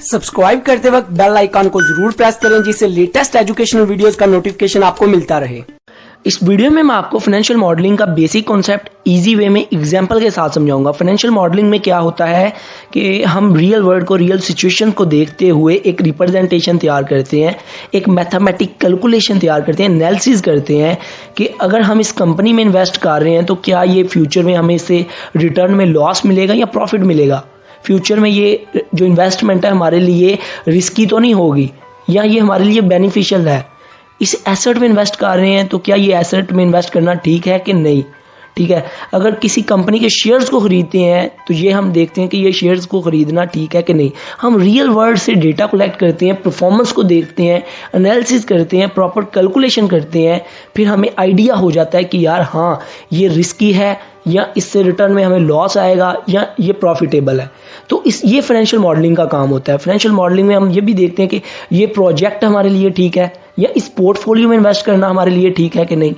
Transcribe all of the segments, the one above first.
Subscribe करते वक्त bell icon को जरूर प्रेस करें जिससे लेटेस्ट एजुकेशनल वीडियोस का नोटिफिकेशन आपको मिलता रहे। इस वीडियो में मैं आपको फाइनेंशियल मॉडलिंग का बेसिक कॉन्सेप्ट इजी वे में एग्जांपल के साथ समझाऊंगा। फाइनेंशियल मॉडलिंग में क्या होता है कि हम रियल वर्ल्ड को, रियल सिचुएशन को देखते हुए एक रिप्रेजेंटेशन तैयार करते हैं, एक मैथमेटिक कैलकुलेशन तैयार करते हैं, एनालिसिस करते हैं कि अगर हम इस कंपनी में इन्वेस्ट कर रहे हैं तो क्या ये फ्यूचर में हमें इससे रिटर्न में लॉस मिलेगा या प्रॉफिट मिलेगा। फ्यूचर में ये जो इन्वेस्टमेंट है हमारे लिए रिस्की तो नहीं होगी या ये हमारे लिए बेनिफिशियल है। इस एसेट में इन्वेस्ट कर रहे हैं तो क्या ये एसेट में इन्वेस्ट करना ठीक है कि नहीं, ठीक है। अगर किसी कंपनी के शेयर्स को खरीदते हैं तो ये हम देखते हैं कि ये शेयर्स को खरीदना ठीक है कि नहीं। हम रियल वर्ल्ड से डेटा कलेक्ट करते हैं, परफॉर्मेंस को देखते हैं, एनालिसिस करते हैं, प्रॉपर कैलकुलेशन करते हैं, फिर हमें आइडिया हो जाता है कि यार हाँ ये रिस्की है या इससे रिटर्न में हमें लॉस आएगा या ये प्रॉफिटेबल है। तो ये फाइनेंशियल मॉडलिंग का काम होता है। फाइनेंशियल मॉडलिंग में हम ये भी देखते हैं कि ये प्रोजेक्ट हमारे लिए ठीक है या इस पोर्टफोलियो में इन्वेस्ट करना हमारे लिए ठीक है कि नहीं,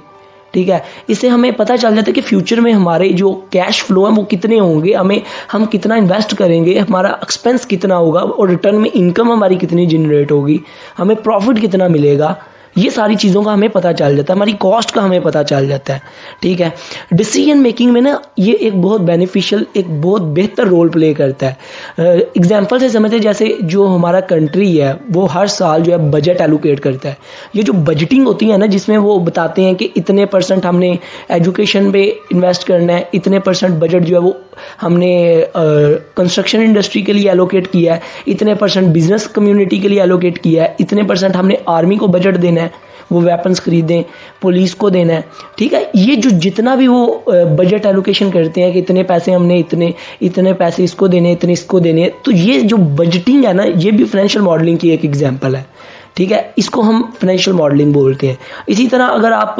ठीक है। इससे हमें पता चल जाता है कि फ्यूचर में हमारे जो कैश फ्लो है वो कितने होंगे, हम कितना इन्वेस्ट करेंगे, हमारा एक्सपेंस कितना होगा और रिटर्न में इनकम हमारी कितनी जनरेट होगी, हमें प्रॉफिट कितना मिलेगा। ये सारी चीज़ों का हमें पता चल जाता है, हमारी कॉस्ट का हमें पता चल जाता है, ठीक है। डिसीजन मेकिंग में ना ये एक बहुत बेनिफिशियल, एक बहुत बेहतर रोल प्ले करता है। एग्जांपल से समझते हैं, जैसे जो हमारा कंट्री है वो हर साल जो है बजट एलोकेट करता है। ये जो बजटिंग होती है ना, जिसमें वो बताते हैं कि इतने % हमने एजुकेशन पे इन्वेस्ट करना है, इतने % बजट जो है वो हमने कंस्ट्रक्शन इंडस्ट्री के लिए एलोकेट किया है, इतने % बिजनेस कम्युनिटी के लिए एलोकेट किया है, इतने % हमने आर्मी को बजट देना है, वो वेपन्स खरीदें, पुलिस को देना है, ठीक है। ये जो जितना भी वो बजट एलोकेशन करते हैं कि इतने पैसे हमने इतने पैसे इसको देने, इतने इसको देने, तो ये जो बजटिंग है ना, ये भी फाइनेंशियल मॉडलिंग की एक एग्जांपल है, ठीक है। इसको हम फाइनेंशियल मॉडलिंग बोलते हैं। इसी तरह अगर आप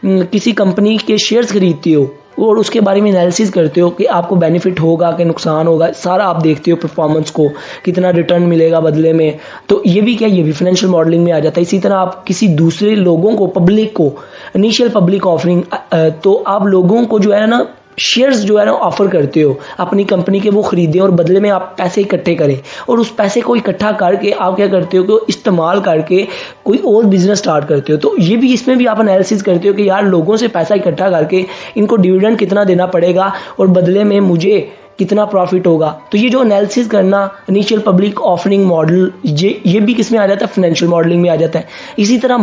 किसी कंपनी के शेयर्स खरीदते हो और उसके बारे में एनालिसिस करते हो कि आपको बेनिफिट होगा कि नुकसान होगा, सारा आप देखते हो, परफॉर्मेंस को कितना रिटर्न मिलेगा बदले में, तो ये भी क्या, ये भी फाइनेंशियल मॉडलिंग में आ जाता है। इसी तरह आप किसी दूसरे लोगों को, पब्लिक को, इनिशियल पब्लिक ऑफरिंग, तो आप लोगों को जो है ना शेयर्स जो है ना ऑफर करते हो अपनी कंपनी के, वो खरीदें और बदले में आप पैसे इकट्ठे करें और उस पैसे को इकट्ठा करके आप क्या करते हो कि इस्तेमाल करके कोई और बिजनेस स्टार्ट करते हो। तो ये भी, इसमें भी आप एनालिसिस करते हो कि यार लोगों से पैसा इकट्ठा करके इनको डिविडेंड कितना देना पड़ेगा और बदले में मुझे कितना प्रॉफिट होगा। तो ये जो एनालिसिस करना, इनिशियल पब्लिक ऑफरिंग मॉडल, ये भी किसमें आ जाता है, फाइनेंशियल मॉडलिंग में आ जाता है। इसी तरह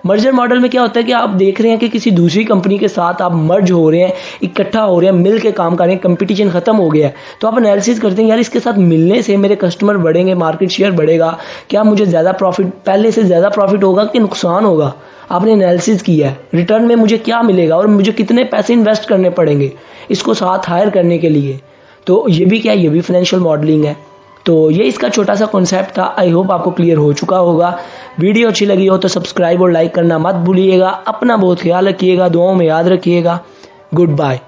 मर्जर मॉडल में क्या होता है कि आप देख रहे हैं कि किसी दूसरी कंपनी के साथ आप मर्ज हो रहे हैं, इकट्ठा हो रहे हैं, मिल के काम कर रहे हैं, कंपटीशन खत्म हो गया है, तो आप एनालिसिस करते हैं यार इसके साथ मिलने से मेरे कस्टमर बढ़ेंगे, मार्केट शेयर बढ़ेगा, क्या मुझे ज़्यादा प्रॉफिट, पहले से ज़्यादा प्रॉफिट होगा कि नुकसान होगा। आपने एनालिसिस किया है, रिटर्न में मुझे क्या मिलेगा और मुझे कितने पैसे इन्वेस्ट करने पड़ेंगे इसको साथ हायर करने के लिए। तो ये भी क्या है, ये भी फाइनेंशियल मॉडलिंग है। तो ये इसका छोटा सा कॉन्सेप्ट था। आई होप आपको क्लियर हो चुका होगा। वीडियो अच्छी लगी हो तो सब्सक्राइब और लाइक करना मत भूलिएगा। अपना बहुत ख्याल रखिएगा, दुआओं में याद रखिएगा। Good bye.